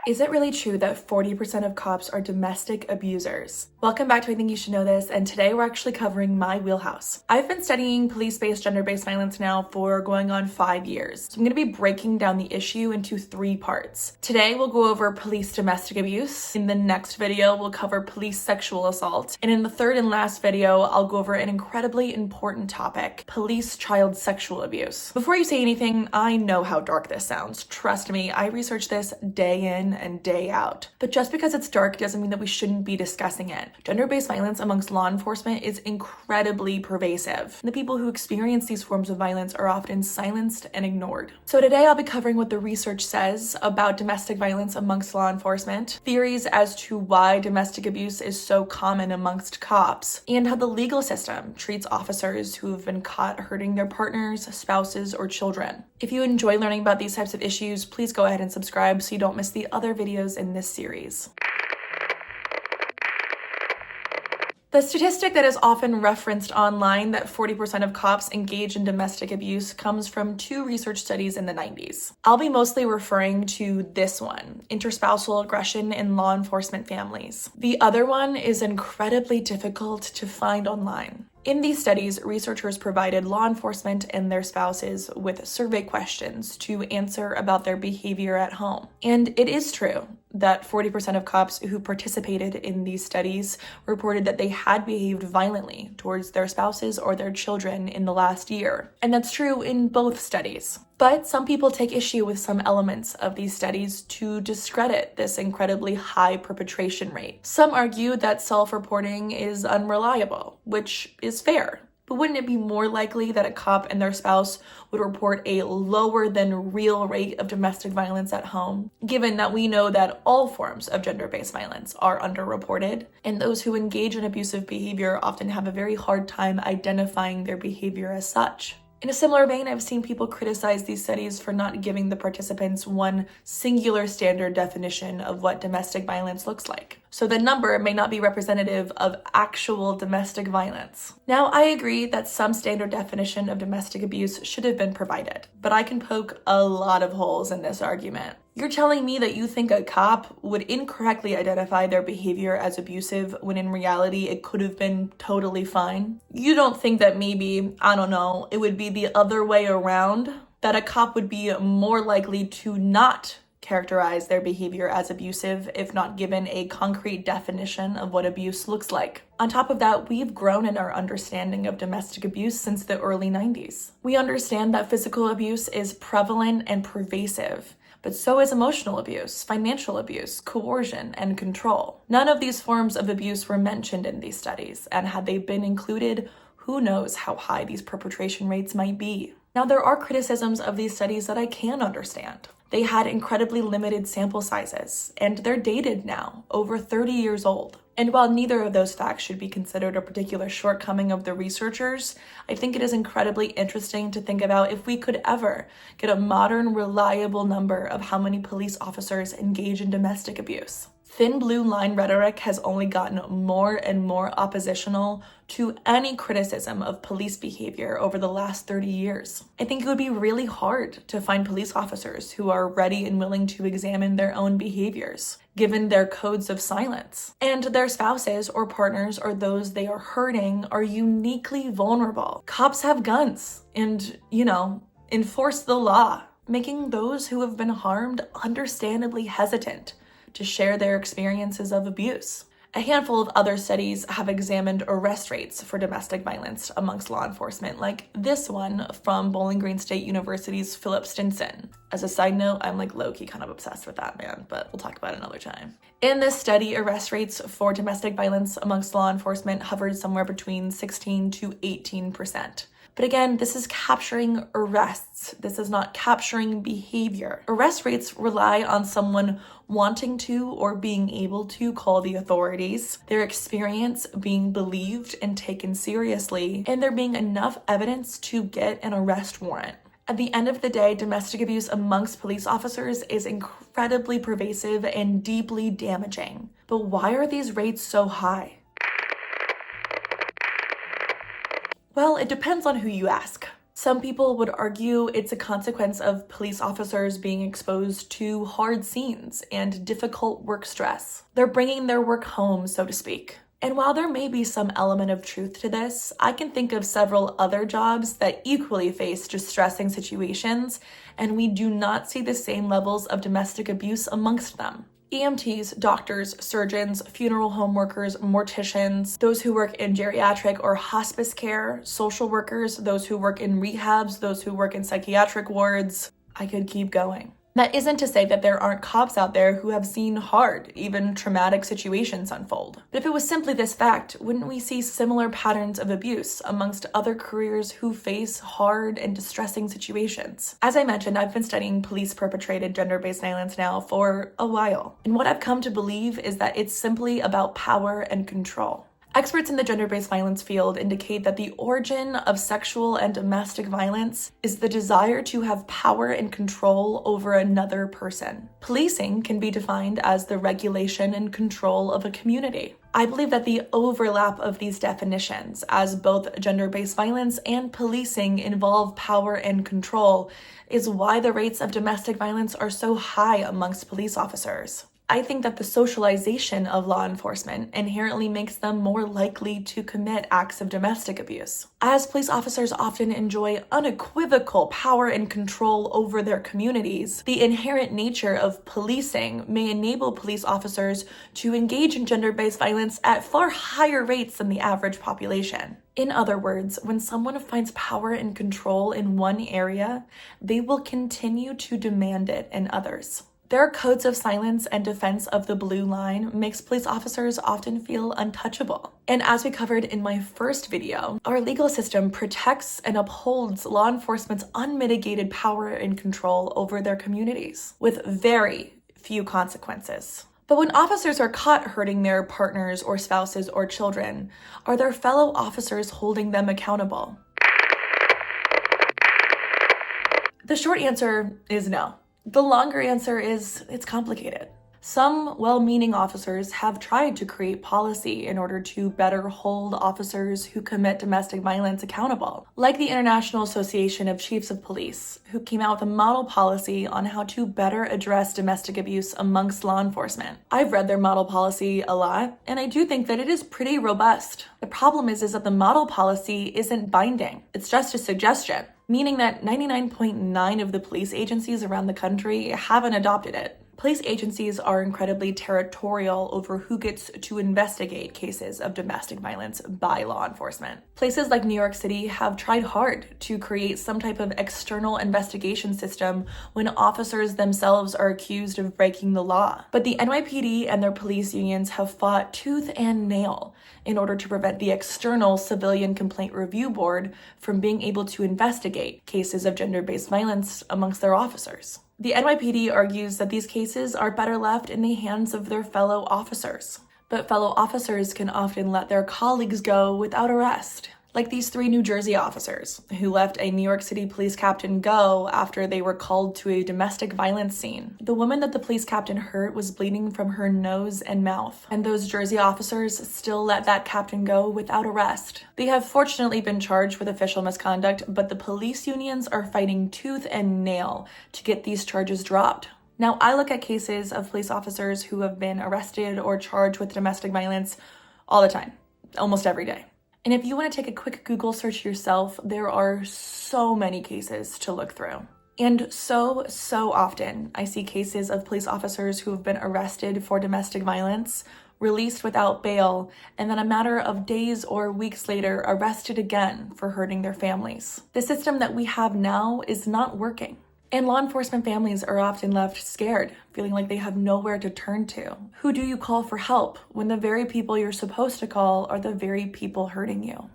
Is it really true that 40% of cops are domestic abusers? Welcome back to I Think You Should Know This, and today we're actually covering my wheelhouse. I've been studying police-based gender-based violence now for going on 5 years, so I'm going to be breaking down the issue into 3 parts. Today we'll go over police domestic abuse, in the next video we'll cover police sexual assault, and in the third and last video I'll go over an incredibly important topic, police child sexual abuse. Before you say anything, I know how dark this sounds. Trust me, I researched this day in and day out. But just because it's dark doesn't mean that we shouldn't be discussing it. Gender-based violence amongst law enforcement is incredibly pervasive. The people who experience these forms of violence are often silenced and ignored. So today I'll be covering what the research says about domestic violence amongst law enforcement, theories as to why domestic abuse is so common amongst cops, and how the legal system treats officers who have been caught hurting their partners, spouses, or children. If you enjoy learning about these types of issues, please go ahead and subscribe so you don't miss the other videos in this series. The statistic that is often referenced online that 40% of cops engage in domestic abuse comes from 2 research studies in the 90s. I'll be mostly referring to this one, interspousal aggression in law enforcement families. The other one is incredibly difficult to find online. In these studies, researchers provided law enforcement and their spouses with survey questions to answer about their behavior at home. And it is true that 40% of cops who participated in these studies reported that they had behaved violently towards their spouses or their children in the last year. And that's true in both studies. But some people take issue with some elements of these studies to discredit this incredibly high perpetration rate. Some argue that self-reporting is unreliable, which is fair. But wouldn't it be more likely that a cop and their spouse would report a lower than real rate of domestic violence at home, given that we know that all forms of gender-based violence are underreported, and those who engage in abusive behavior often have a very hard time identifying their behavior as such? In a similar vein, I've seen people criticize these studies for not giving the participants one singular standard definition of what domestic violence looks like. So the number may not be representative of actual domestic violence. Now, I agree that some standard definition of domestic abuse should have been provided, but I can poke a lot of holes in this argument. You're telling me that you think a cop would incorrectly identify their behavior as abusive when in reality it could have been totally fine? You don't think that maybe, I don't know, it would be the other way around? That a cop would be more likely to not characterize their behavior as abusive if not given a concrete definition of what abuse looks like. On top of that, we've grown in our understanding of domestic abuse since the early 90s. We understand that physical abuse is prevalent and pervasive, but so is emotional abuse, financial abuse, coercion, and control. None of these forms of abuse were mentioned in these studies, and had they been included, who knows how high these perpetration rates might be. Now, there are criticisms of these studies that I can understand. They had incredibly limited sample sizes, and they're dated now, over 30 years old. And while neither of those facts should be considered a particular shortcoming of the researchers, I think it is incredibly interesting to think about if we could ever get a modern, reliable number of how many police officers engage in domestic abuse. Thin blue line rhetoric has only gotten more and more oppositional to any criticism of police behavior over the last 30 years. I think it would be really hard to find police officers who are ready and willing to examine their own behaviors, given their codes of silence. And their spouses or partners or those they are hurting are uniquely vulnerable. Cops have guns and, enforce the law, making those who have been harmed understandably hesitant to share their experiences of abuse. A handful of other studies have examined arrest rates for domestic violence amongst law enforcement, like this one from Bowling Green State University's Philip Stinson. As a side note, I'm low-key kind of obsessed with that man, but we'll talk about it another time. In this study, arrest rates for domestic violence amongst law enforcement hovered somewhere between 16 to 18%. But again, this is capturing arrests. This is not capturing behavior. Arrest rates rely on someone wanting to or being able to call the authorities, their experience being believed and taken seriously, and there being enough evidence to get an arrest warrant. At the end of the day, domestic abuse amongst police officers is incredibly pervasive and deeply damaging. But why are these rates so high? Well, it depends on who you ask. Some people would argue it's a consequence of police officers being exposed to hard scenes and difficult work stress. They're bringing their work home, so to speak. And while there may be some element of truth to this, I can think of several other jobs that equally face distressing situations, and we do not see the same levels of domestic abuse amongst them. EMTs, doctors, surgeons, funeral home workers, morticians, those who work in geriatric or hospice care, social workers, those who work in rehabs, those who work in psychiatric wards. I could keep going. That isn't to say that there aren't cops out there who have seen hard, even traumatic situations unfold. But if it was simply this fact, wouldn't we see similar patterns of abuse amongst other careers who face hard and distressing situations? As I mentioned, I've been studying police-perpetrated gender-based violence now for a while. And what I've come to believe is that it's simply about power and control. Experts in the gender-based violence field indicate that the origin of sexual and domestic violence is the desire to have power and control over another person. Policing can be defined as the regulation and control of a community. I believe that the overlap of these definitions, as both gender-based violence and policing involve power and control, is why the rates of domestic violence are so high amongst police officers. I think that the socialization of law enforcement inherently makes them more likely to commit acts of domestic abuse. As police officers often enjoy unequivocal power and control over their communities, the inherent nature of policing may enable police officers to engage in gender-based violence at far higher rates than the average population. In other words, when someone finds power and control in one area, they will continue to demand it in others. Their codes of silence and defense of the blue line makes police officers often feel untouchable. And as we covered in my first video, our legal system protects and upholds law enforcement's unmitigated power and control over their communities, with very few consequences. But when officers are caught hurting their partners or spouses or children, are their fellow officers holding them accountable? The short answer is no. The longer answer is it's complicated. Some well-meaning officers have tried to create policy in order to better hold officers who commit domestic violence accountable, like the International Association of Chiefs of Police, who came out with a model policy on how to better address domestic abuse amongst law enforcement. I've read their model policy a lot, and I do think that it is pretty robust. The problem is that the model policy isn't binding. It's just a suggestion, meaning that 99.9% of the police agencies around the country haven't adopted it. Police agencies are incredibly territorial over who gets to investigate cases of domestic violence by law enforcement. Places like New York City have tried hard to create some type of external investigation system when officers themselves are accused of breaking the law. But the NYPD and their police unions have fought tooth and nail in order to prevent the external Civilian Complaint Review Board from being able to investigate cases of gender-based violence amongst their officers. The NYPD argues that these cases are better left in the hands of their fellow officers. But fellow officers can often let their colleagues go without arrest. Like these 3 New Jersey officers who let a New York City police captain go after they were called to a domestic violence scene. The woman that the police captain hurt was bleeding from her nose and mouth, and those Jersey officers still let that captain go without arrest. They have fortunately been charged with official misconduct, but the police unions are fighting tooth and nail to get these charges dropped. Now, I look at cases of police officers who have been arrested or charged with domestic violence all the time, almost every day. And if you want to take a quick Google search yourself, there are so many cases to look through. And so often I see cases of police officers who have been arrested for domestic violence, released without bail, and then a matter of days or weeks later arrested again for hurting their families. The system that we have now is not working. And law enforcement families are often left scared, feeling like they have nowhere to turn to. Who do you call for help when the very people you're supposed to call are the very people hurting you?